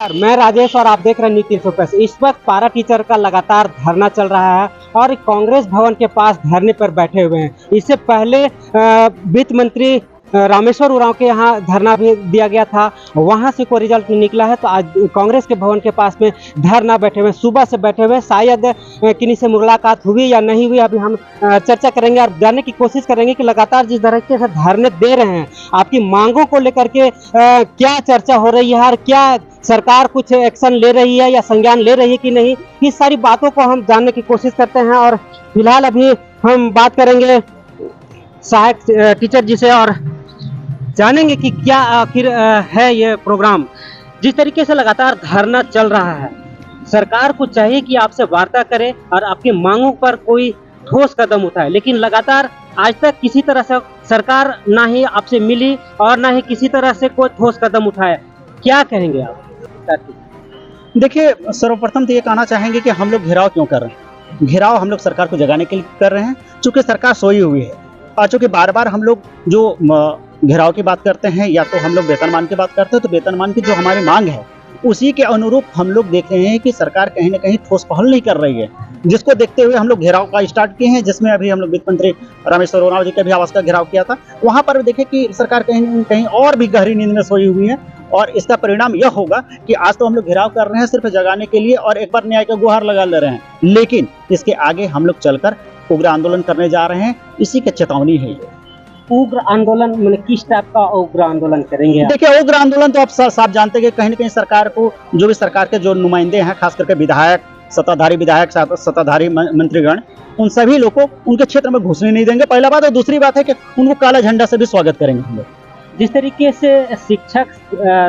मैं राजेश और आप देख रहे हैं न्यूज़ 300 इस वक्त पारा टीचर का लगातार धरना चल रहा है और कांग्रेस भवन के पास धरने पर बैठे हुए हैं। इससे पहले वित्त मंत्री रामेश्वर उरांव के यहाँ धरना भी दिया गया था, वहाँ से कोई रिजल्ट नहीं निकला है। तो आज कांग्रेस के भवन के पास में धरना बैठे हुए, सुबह से बैठे हुए। शायद किन्हीं से मुलाकात हुई या नहीं हुई, अभी हम चर्चा करेंगे और जानने की कोशिश करेंगे कि लगातार जिस तरीके से धरने दे रहे हैं, आपकी मांगों को लेकर के क्या चर्चा हो रही है और क्या सरकार कुछ एक्शन ले रही है या संज्ञान ले रही है कि नहीं, इस सारी बातों को हम जानने की कोशिश करते हैं। और फिलहाल अभी हम बात करेंगे सहायक टीचर जी से और जानेंगे कि क्या आखिर है ये प्रोग्राम। जिस तरीके से लगातार धरना चल रहा है, सरकार को चाहिए कि आपसे वार्ता करे और आपकी मांगों पर कोई ठोस कदम उठाए, लेकिन लगातार आज तक किसी तरह से सरकार ना ही आपसे मिली और ना ही किसी तरह से कोई ठोस कदम उठाया। क्या कहेंगे आप? देखिए, सर्वप्रथम तो ये कहना चाहेंगे कि हम लोग घेराव क्यों कर रहे हैं। घेराव हम लोग सरकार को जगाने के लिए कर रहे हैं, चूंकि सरकार सोई हुई है और चूंकि बार बार हम लोग जो घेराव की बात करते हैं या तो हम लोग वेतनमान की बात करते हैं, तो वेतनमान की जो हमारी मांग है उसी के अनुरूप हम लोग देख रहे हैं कि सरकार कहीं ना कहीं ठोस पहल नहीं कर रही है, जिसको देखते हुए हम लोग घेराव का स्टार्ट किए हैं, जिसमें अभी हम लोग वित्त मंत्री रामेश्वर उरांव जी के भी आवास का घेराव किया था। वहां पर देखें कि सरकार कहीं ना कहीं और भी गहरी नींद में सोई हुई है और इसका परिणाम यह होगा कि आज तो हम लोग घेराव कर रहे हैं सिर्फ जगाने के लिए और एक बार न्याय का गुहार लगा ले रहे हैं, लेकिन इसके आगे हम लोग चलकर उग्र आंदोलन करने जा रहे हैं। इसी की चेतावनी है ये। उग्र आंदोलन मतलब किस टाइप का उग्र आंदोलन करेंगे? देखिए, उग्र आंदोलन तो आप साफ जानते हैं कि कहीं ना कहीं सरकार को, जो भी सरकार के जो नुमाइंदे हैं, खास करके विधायक, सत्ताधारी विधायक, सत्ताधारी मंत्रीगण, उन सभी लोग को उनके क्षेत्र में घुसने नहीं देंगे, पहला बात। और दूसरी बात है कि उनको काला झंडा से भी स्वागत करेंगे हम लोग। जिस तरीके से शिक्षक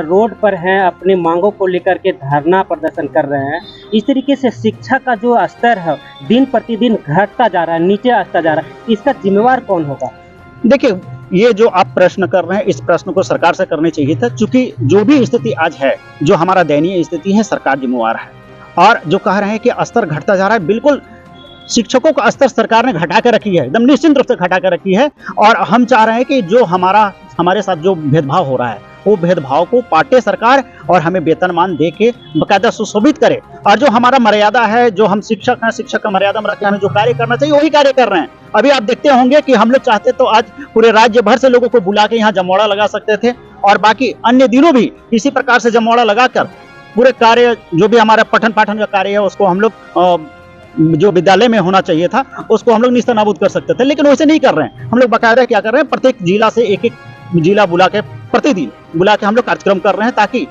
रोड पर हैं, अपनी मांगों को लेकर के धरना प्रदर्शन कर रहे हैं, इस तरीके से शिक्षा का जो स्तर है दिन प्रतिदिन घटता जा रहा है, नीचे आता जा रहा है, इसका जिम्मेवार कौन होगा? देखिए, ये जो आप प्रश्न कर रहे हैं, इस प्रश्न को सरकार से करनी चाहिए था, क्योंकि जो भी स्थिति आज है, जो हमारा दयनीय स्थिति है, सरकार जिम्मेवार है। और जो कह रहे हैं कि स्तर घटता जा रहा है, बिल्कुल शिक्षकों का स्तर सरकार ने घटा कर रखी है, एकदम निश्चित रूप से घटा कर रखी है। और हम चाह रहे हैं कि जो हमारे साथ जो भेदभाव हो रहा है, वो भेदभाव को पाटे सरकार और हमें वेतनमान दे के बाकायदा सुशोभित करे। और जो हमारा मर्यादा है, जो हम शिक्षक हैं, शिक्षक का मर्यादा में रख के हमें जो कार्य करना चाहिए वही कार्य कर रहे हैं। अभी आप देखते होंगे कि हम लोग चाहते तो आज पूरे राज्य भर से लोगों को बुला के यहाँ जमवाड़ा लगा सकते थे और बाकी अन्य दिनों भी इसी प्रकार से जमवाड़ा लगाकर पूरे कार्य, जो भी हमारा पठन पाठन का कार्य है, उसको हम लोग जो विद्यालय में होना चाहिए था उसको हम लोग निस्तनाबूद कर सकते थे, लेकिन वैसे नहीं कर रहे हैं। हम लोग बाकायदा क्या कर रहे हैं, प्रत्येक जिला से एक एक जिला बुला के, प्रतिदिन बुला के हम लोग कार्यक्रम कर रहे हैं, ताकि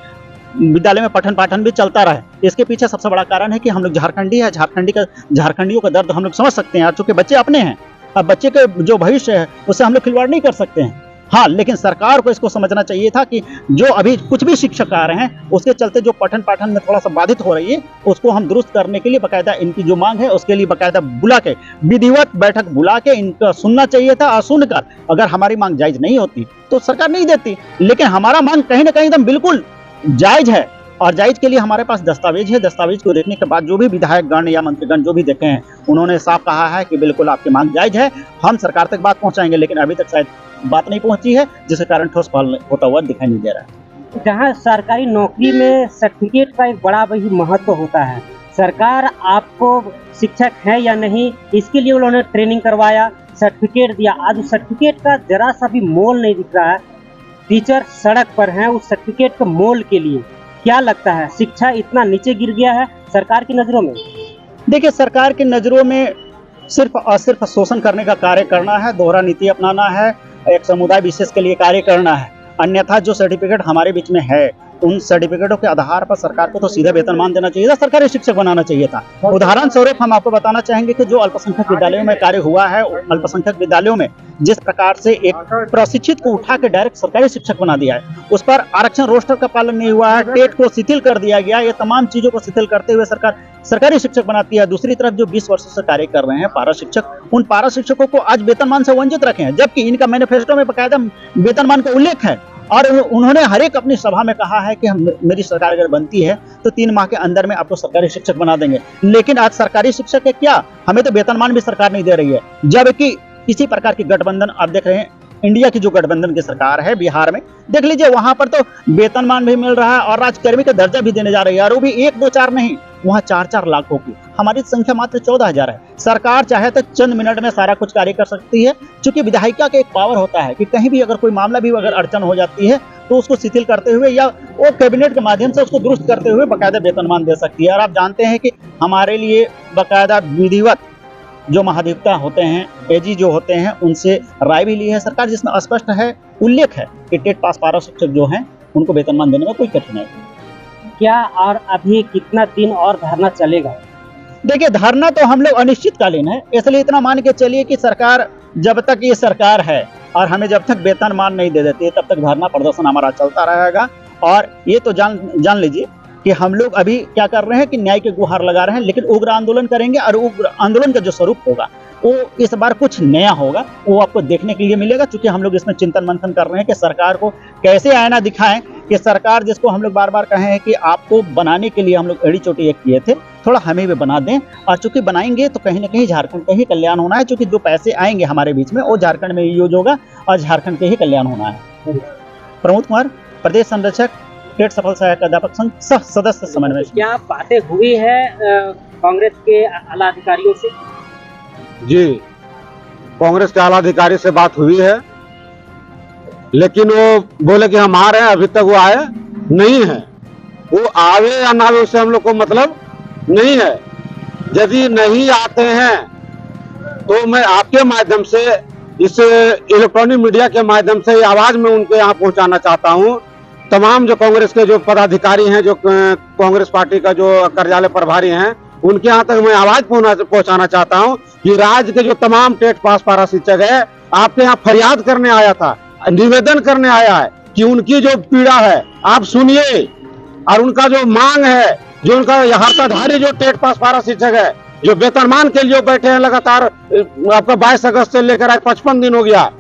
विद्यालय में पठन पाठन भी चलता रहे। इसके पीछे सबसे बड़ा कारण है कि हम लोग झारखंडी है, झारखंडियों का दर्द हम लोग समझ सकते हैं, चूंकि बच्चे अपने हैं। अब बच्चे के जो भविष्य है उससे हम लोग खिलवाड़ नहीं कर सकते हैं। हाँ, लेकिन सरकार को इसको समझना चाहिए था कि जो अभी कुछ भी शिक्षक आ रहे हैं, उसके चलते जो पठन पाठन में थोड़ा सा बाधित हो रही है, उसको हम दुरुस्त करने के लिए बाकायदा इनकी जो मांग है उसके लिए बाकायदा बुला के, विधिवत बैठक बुला के इनका सुनना चाहिए था। और सुनकर अगर हमारी मांग जायज नहीं होती तो सरकार नहीं देती, लेकिन हमारा मांग कहीं ना कहीं एकदम बिल्कुल जायज है। और जायज के लिए हमारे पास दस्तावेज है। दस्तावेज को देखने के बाद जो भी विधायकगण या मंत्रीगण जो भी देखे हैं, उन्होंने साफ कहा है कि बिल्कुल आपकी मांग जायज है, हम सरकार तक बात पहुंचाएंगे। लेकिन अभी तक शायद बात नहीं पहुंची है, जिसके कारण ठोस पहल होता हुआ दिखाई नहीं दे रहा है। जहाँ सरकारी नौकरी में सर्टिफिकेट का एक बड़ा वही महत्व होता है, सरकार आपको शिक्षक है या नहीं, इसके लिए उन्होंने ट्रेनिंग करवाया, सर्टिफिकेट दिया। आज उस सर्टिफिकेट का जरा सा भी मोल नहीं दिख रहा है। टीचर सड़क पर हैं उस सर्टिफिकेट के मोल के लिए। क्या लगता है, शिक्षा इतना नीचे गिर गया है सरकार की नजरों में? देखिए, सरकार की नजरों में सिर्फ और सिर्फ शोषण करने का कार्य करना है, दोहरा नीति अपनाना है, एक समुदाय विशेष के लिए कार्य करना है। अन्यथा जो सर्टिफिकेट हमारे बीच में है, उन सर्टिफिकेटों के आधार पर सरकार को तो सीधा वेतनमान देना चाहिए था, सरकारी शिक्षक बनाना चाहिए था। उदाहरण स्वरूप हम आपको बताना चाहेंगे कि जो अल्पसंख्यक विद्यालयों में कार्य हुआ है, अल्पसंख्यक विद्यालयों में जिस प्रकार से एक प्रशिक्षित को उठा के डायरेक्ट सरकारी शिक्षक बना दिया है, उस पर आरक्षण रोस्टर का पालन नहीं हुआ है, टेट को शिथिल कर दिया गया। ये तमाम चीजों को शिथिल करते हुए सरकार सरकारी शिक्षक बनाती है। दूसरी तरफ जो 20 वर्षों से कार्य कर रहे हैं पारा शिक्षक, उन पारा शिक्षकों को आज वेतनमान से वंचित रखे हैं, जबकि इनका मैनिफेस्टो में बाकायदा वेतनमान का उल्लेख है। और उन्होंने हर एक अपनी सभा में कहा है कि मेरी सरकार अगर बनती है तो 3 माह के अंदर में आपको सरकारी शिक्षक बना देंगे। लेकिन आज सरकारी शिक्षक है क्या, हमें तो वेतनमान भी सरकार नहीं दे रही है। जबकि इसी प्रकार की गठबंधन आप देख रहे हैं इंडिया की जो गठबंधन की सरकार है बिहार में, देख लीजिए वहां पर तो वेतनमान भी मिल रहा है और राजकर्मी का दर्जा भी देने जा रही है, और वो भी 1 2 4 नहीं, वहां 4-4 लाख होगी। हमारी संख्या मात्र 14,000 है। सरकार चाहे तो चंद मिनट में सारा कुछ कार्य कर सकती है, क्योंकि विधायिका का एक पावर होता है कि कहीं भी अगर कोई मामला भी अगर अड़चन हो जाती है तो उसको शिथिल करते हुए या वो कैबिनेट के माध्यम से उसको दुरुस्त करते हुए बाकायदा वेतनमान दे सकती है। और आप जानते हैं कि हमारे लिए बाकायदा विधिवत जो महाधिवक्ता होते हैं, एजी जो होते हैं, उनसे राय भी ली है सरकार, जिसमें स्पष्ट है, उल्लेख है कि टेट पास पारा शिक्षक जो हैं उनको वेतनमान देने में कोई कठिनाई नहीं। क्या और अभी कितना दिन और धरना चलेगा? देखिए, धरना तो हम लोग अनिश्चितकालीन है, इसलिए इतना मान के चलिए कि सरकार, जब तक ये सरकार है और हमें जब तक वेतनमान नहीं दे देती है तब तक धरना प्रदर्शन हमारा चलता रहेगा। और ये तो जान लीजिए कि हम लोग अभी क्या कर रहे हैं कि न्याय के गुहार लगा रहे हैं, लेकिन उग्र आंदोलन करेंगे और उग्र आंदोलन का जो स्वरूप होगा वो इस बार कुछ नया होगा, वो आपको देखने के लिए मिलेगा। क्योंकि हम लोग इसमें चिंतन मंथन कर रहे हैं कि सरकार को कैसे आईना दिखाएं कि सरकार, जिसको हम लोग बार बार कहे हैं कि आपको बनाने के लिए हम लोग एड़ी चोटी एक किए थे, थोड़ा हमें भी बना दें। और चूंकि बनाएंगे तो कहीं ना कहीं झारखंड का ही कल्याण होना है, क्योंकि जो पैसे आएंगे हमारे बीच में वो झारखंड में यूज होगा और झारखंड के ही कल्याण होना है। प्रमोद कुमार, प्रदेश संरक्षक, टेट सफल सहायक अध्यापक संघ, सह सदस्य समन्वय। क्या बातें हुई है कांग्रेस के आला अधिकारियों से? जी, कांग्रेस के आला अधिकारी से बात हुई है, लेकिन वो बोले कि हम आ रहे हैं, अभी तक वो आए नहीं है। वो आवे या ना आवे उससे हम लोग को मतलब नहीं है। यदि नहीं आते हैं तो मैं आपके माध्यम से, इस इलेक्ट्रॉनिक मीडिया के माध्यम से आवाज में उनके यहाँ पहुंचाना चाहता हूं। तमाम जो कांग्रेस के जो पदाधिकारी हैं, जो कांग्रेस पार्टी का जो कार्यालय प्रभारी हैं, उनके यहाँ तक मैं आवाज पहुंचाना चाहता हूं कि राज्य के जो तमाम टेट पास पारा शिक्षक है, आपके यहाँ फरियाद करने आया था, निवेदन करने आया है कि उनकी जो पीड़ा है आप सुनिए, और उनका जो मांग है, जो उनका हड़ताधारी जो टेट पास पारा शिक्षक है, जो वेतनमान के लिए बैठे हैं लगातार, आपका 22 अगस्त से लेकर आज 55 दिन हो गया।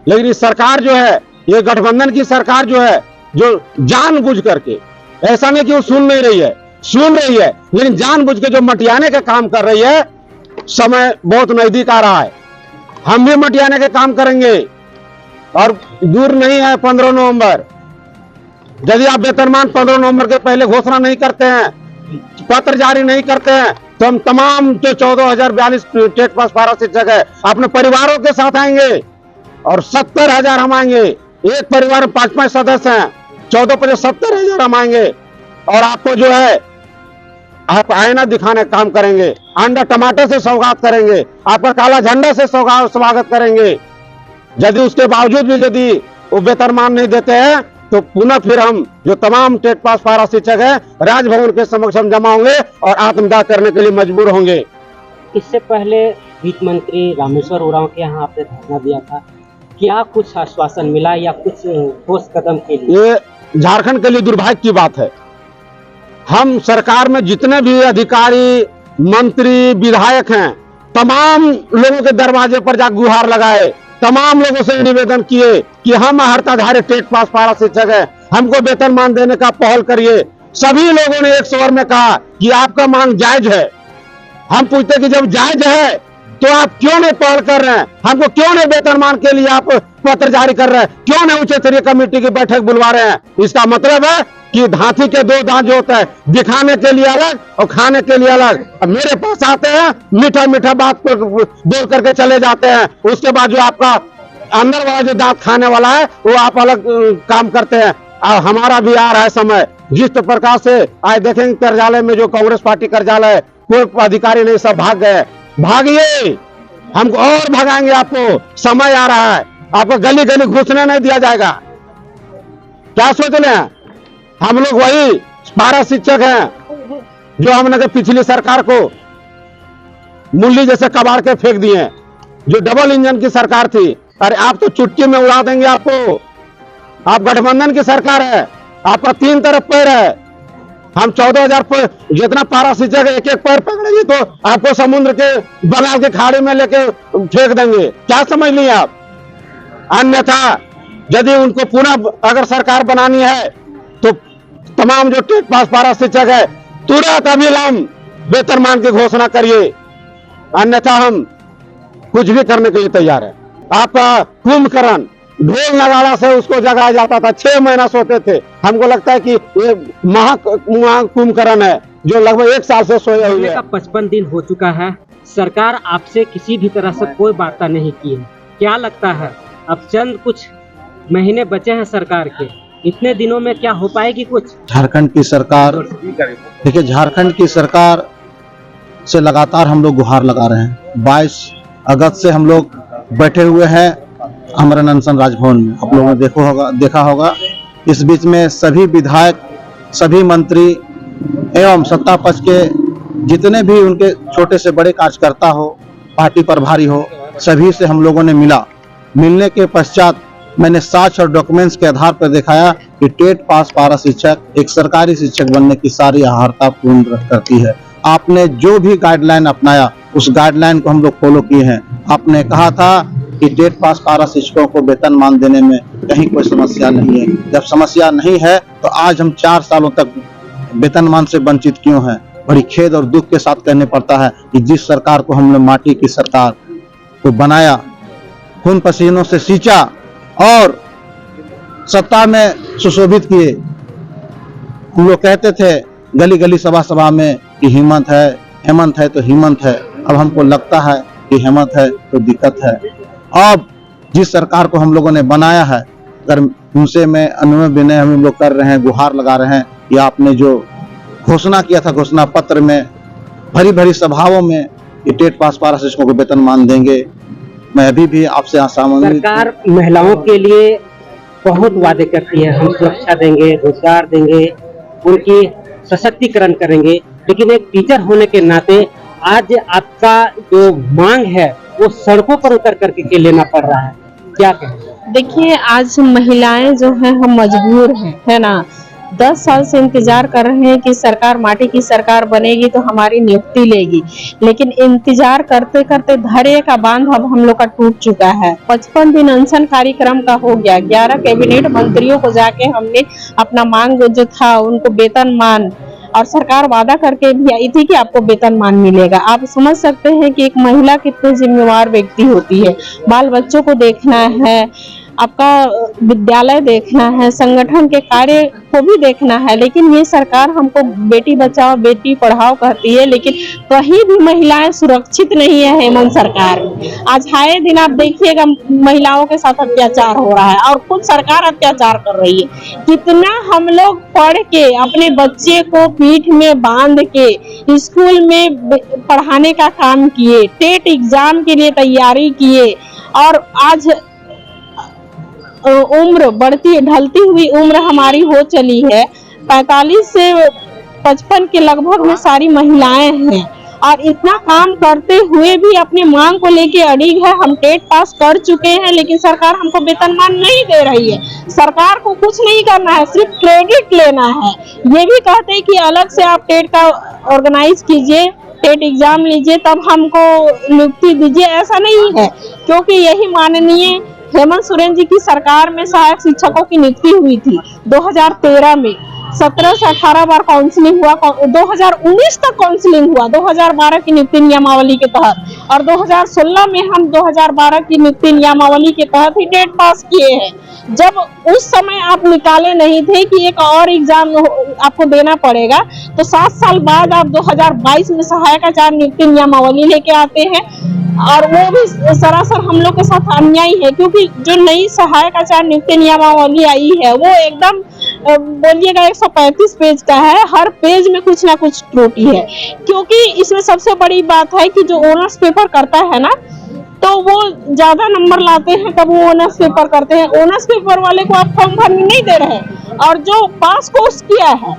लेकिन इस सरकार जो है, ये गठबंधन की सरकार जो है, जो जानबूझ करके, ऐसा नहीं कि वो सुन नहीं रही है, सुन रही है, लेकिन जानबूझ के जो मटियाने का काम कर रही है। समय बहुत नजदीक आ रहा है, हम भी मटियाने के काम करेंगे और दूर नहीं है 15 नवंबर। यदि आप वेतनमान 15 नवंबर के पहले घोषणा नहीं करते हैं, पत्र जारी नहीं करते हैं, तो हम तमाम जो 14,042 टेट पास पारा शिक्षक है अपने परिवारों के साथ आएंगे और 70,000 हम आएंगे। एक परिवार में 5-5 सदस्य हैं, 14 पर 70,000 हम आएंगे और आपको जो है आप आईना दिखाने का काम करेंगे, अंडा टमाटर से सौगात करेंगे, आपका काला झंडा से स्वागत करेंगे। यदि उसके बावजूद भी यदि वो वेतनमान नहीं देते हैं तो पुनः फिर हम जो तमाम टेट पास पारा शिक्षक है राजभवन के समक्ष हम जमा होंगे और आत्मदाह करने के लिए मजबूर होंगे। इससे पहले वित्त मंत्री रामेश्वर उरांव के यहाँ आपने धरना दिया था, क्या कुछ आश्वासन मिला या कुछ ठोस कदम के लिए? ये झारखंड के लिए दुर्भाग्य की बात है। हम सरकार में जितने भी अधिकारी, मंत्री, विधायक हैं, तमाम लोगों के दरवाजे पर जा गुहार लगाए, तमाम लोगों से निवेदन किए कि हम हड़ताधारी टेट पास पारा शिक्षक है, हमको वेतनमान देने का पहल करिए। सभी लोगों ने एक स्वर में कहा कि आपका मांग जायज है। हम पूछते कि जब जायज है तो आप क्यों नहीं पहल कर रहे हैं, हमको क्यों नहीं वेतनमान के लिए आप पत्र जारी कर रहे हैं, क्यों नहीं उच्च स्तरीय कमेटी की बैठक बुलवा रहे हैं? इसका मतलब है कि हाथी के 2 दांत जो होता है, दिखाने के लिए अलग और खाने के लिए अलग। अब मेरे पास आते हैं, मीठा मीठा बात बोल करके चले जाते हैं, उसके बाद जो आपका अंदर वाला जो दांत खाने वाला है वो आप अलग काम करते हैं। और हमारा भी आ रहा है समय, जिस प्रकार से आज देखेंगे कार्यालय में जो कांग्रेस पार्टी कार्यालय है, कोई अधिकारी नहीं, सब भाग गए। भागिए, हमको और भगाएंगे आपको। समय आ रहा है, आपको गली गली घुसने नहीं दिया जाएगा। क्या सोच रहे हैं? हम लोग वही पारा शिक्षक हैं जो हमने पिछली सरकार को मूली जैसे कबाड़ के फेंक दिए, जो डबल इंजन की सरकार थी। अरे आप तो चुटकी में उड़ा देंगे आपको। आप गठबंधन की सरकार है, आपका 3 तरफ पैर है। हम 14,000 जितना पारा शिक्षक है, एक एक पैर पकड़ेंगे तो आपको समुद्र के बंगाल के खाड़ी में लेके फेंक देंगे। क्या समझ लिए आप? अन्यथा यदि उनको पुनः अगर सरकार बनानी है तो तमाम जो टेट पास पारा शिक्षक है तुरंत अविलंब वेतनमान की घोषणा करिए, अन्यथा हम कुछ भी करने के लिए तैयार है। आपका कुंभकर्ण ढोल नगाड़ा से उसको जगाया जाता था, 6 महीना सोते थे। हमको लगता है कि ये महाकुंभकर्ण है जो लगभग 1 साल से सोए हुए हैं। 55 दिन हो चुका है, सरकार आपसे किसी भी तरह से कोई वार्ता नहीं की है। क्या लगता है अब चंद कुछ महीने बचे हैं सरकार के, इतने दिनों में क्या हो पाएगी कुछ? झारखंड की सरकार, देखिए झारखंड की सरकार से लगातार हम लोग गुहार लगा रहे हैं। 22 अगस्त से हम लोग बैठे हुए हैं आमरण अनशन राजभवन में, आप लोगों ने देखा होगा। इस बीच में सभी विधायक, सभी मंत्री एवं सत्ता पक्ष के जितने भी उनके छोटे से बड़े कार्यकर्ता हो, पार्टी प्रभारी हो, सभी से हम लोगों ने मिलने के पश्चात मैंने साक्ष्य और डॉक्यूमेंट्स के आधार पर दिखाया कि टेट पास पारा शिक्षक एक सरकारी शिक्षक बनने की सारी अर्हता पूर्ण करती है। आपने जो भी गाइडलाइन अपनाया उस गाइडलाइन को हम लोग फॉलो किए हैं। आपने कहा था कि टेट पास पारा शिक्षकों को वेतनमान देने में कहीं कोई समस्या नहीं है। जब समस्या नहीं है तो आज हम 4 सालों तक वेतनमान से वंचित क्यों हैं? बड़ी खेद और दुख के साथ कहने पड़ता है कि जिस सरकार को हमने माटी की सरकार को बनाया, खून पसीनों से सींचा और सत्ता में सुशोभित किए, हम लोग कहते थे गली गली सभा सभा में कि हेमंत है तो हिम्मत है। अब हमको लगता है कि हेमंत है तो दिक्कत है। अब जिस सरकार को हम लोगों ने बनाया है, अगर उनसे मैं अनुनय विनय हम लोग कर रहे हैं, गुहार लगा रहे हैं, या आपने जो घोषणा किया था घोषणा पत्र में, भरी भरी सभाओं में कि टेट पास पारा शिक्षकों को वेतनमान देंगे, मैं अभी भी आपसे आशावादी। सरकार महिलाओं के लिए बहुत वादे करती है, हम सुरक्षा देंगे, रोजगार देंगे, उनकी सशक्तिकरण करेंगे, लेकिन एक टीचर होने के नाते आज आपका जो मांग है वो सड़कों पर उतर करके के लेना पड़ रहा है, क्या कहें? देखिए आज महिलाएं जो हैं हम मजबूर हैं, है ना। 10 साल से इंतजार कर रहे हैं कि सरकार माटी की सरकार बनेगी तो हमारी नियुक्ति लेगी, लेकिन इंतजार करते करते धैर्य का बांध अब हम लोग का टूट चुका है। 55 दिन अनशन कार्यक्रम का हो गया, 11 कैबिनेट मंत्रियों को जाके हमने अपना मांग जो था उनको वेतनमान, और सरकार वादा करके भी आई थी कि आपको वेतनमान मिलेगा। आप समझ सकते हैं कि एक महिला कितनी जिम्मेवार व्यक्ति होती है। बाल बच्चों को देखना है, आपका विद्यालय देखना है, संगठन के कार्य को भी देखना है, लेकिन ये सरकार हमको बेटी बचाओ बेटी पढ़ाओ कहती है, लेकिन कहीं भी महिलाएं सुरक्षित नहीं है हेमंत सरकार में। आज आए दिन आप देखिएगा महिलाओं के साथ अत्याचार हो रहा है और खुद सरकार अत्याचार कर रही है। कितना हम लोग पढ़ के अपने बच्चे को पीठ में बांध के स्कूल में पढ़ाने का काम किए, टेट एग्जाम के लिए तैयारी किए, और आज उम्र बढ़ती ढलती हुई उम्र हमारी हो चली है, 45 से 55 के लगभग में सारी महिलाएं हैं, और इतना काम करते हुए भी अपनी मांग को लेके अड़िग है। हम टेट पास कर चुके हैं लेकिन सरकार हमको वेतनमान नहीं दे रही है। सरकार को कुछ नहीं करना है, सिर्फ क्रेडिट लेना है। ये भी कहते हैं कि अलग से आप टेट का ऑर्गेनाइज कीजिए, टेट एग्जाम लीजिए तब हमको नियुक्ति दीजिए, ऐसा नहीं है, क्योंकि यही माननीय हेमंत सोरेन जी की सरकार में सहायक शिक्षकों की नियुक्ति हुई थी 2013 में। 17 से 18 बार काउंसलिंग हुआ, 2019 तक काउंसलिंग हुआ 2012 की नियुक्ति नियमावली के तहत, और 2016 में हम 2012 की नियुक्ति नियमावली के तहत ही टेट पास किए हैं। जब उस समय आप निकाले नहीं थे कि एक और एग्जाम आपको देना पड़ेगा, तो 7 साल बाद आप 2022 में सहायक आचार्य नियुक्ति नियमावली लेके आते हैं, और वो भी सरासर हम लोग के साथ अन्याय है, क्योंकि जो नई सहायक आचार्य नियुक्ति नियमावली आई है वो एकदम बोलिएगा 135 पेज का है। हर पेज में कुछ ना कुछ त्रुटि है, क्योंकि इसमें सबसे बड़ी बात है कि जो ऑनर्स पेपर करता है ना, तो वो ज्यादा नंबर लाते हैं तब वो ऑनर्स पेपर करते हैं। ऑनर्स पेपर वाले को आप फॉर्म भरने नहीं दे रहे, और जो पास कोर्स किया है,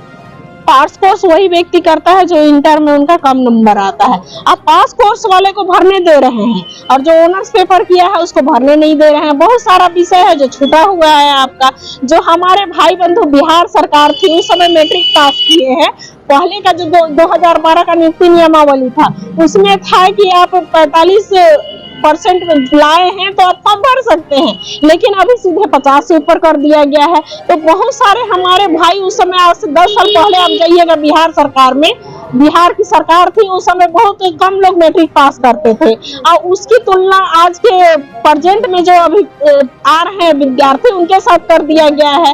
पास कोर्स वही व्यक्ति करता है जो इंटर में उनका कम नंबर आता है। आप पास कोर्स वाले को भरने दे रहे हैं और जो ऑनर्स पेपर किया है उसको भरने नहीं दे रहे हैं। बहुत सारा विषय है जो छूटा हुआ है आपका। जो हमारे भाई बंधु बिहार सरकार थी उस समय मैट्रिक पास किए हैं, पहले का जो 2012 का नियुक्ति नियमावली था उसमें था कि आप 45% लाए हैं तो आप फॉर्म भर सकते हैं, लेकिन अभी सीधे 50 से ऊपर कर दिया गया है। तो बहुत सारे हमारे भाई उस समय आज से 10 साल पहले आप जाइएगा बिहार सरकार में, बिहार की सरकार थी उस समय बहुत कम लोग मैट्रिक पास करते थे, और उसकी तुलना आज के प्रेजेंट में जो अभी आ रहे हैं विद्यार्थी उनके साथ कर दिया गया है।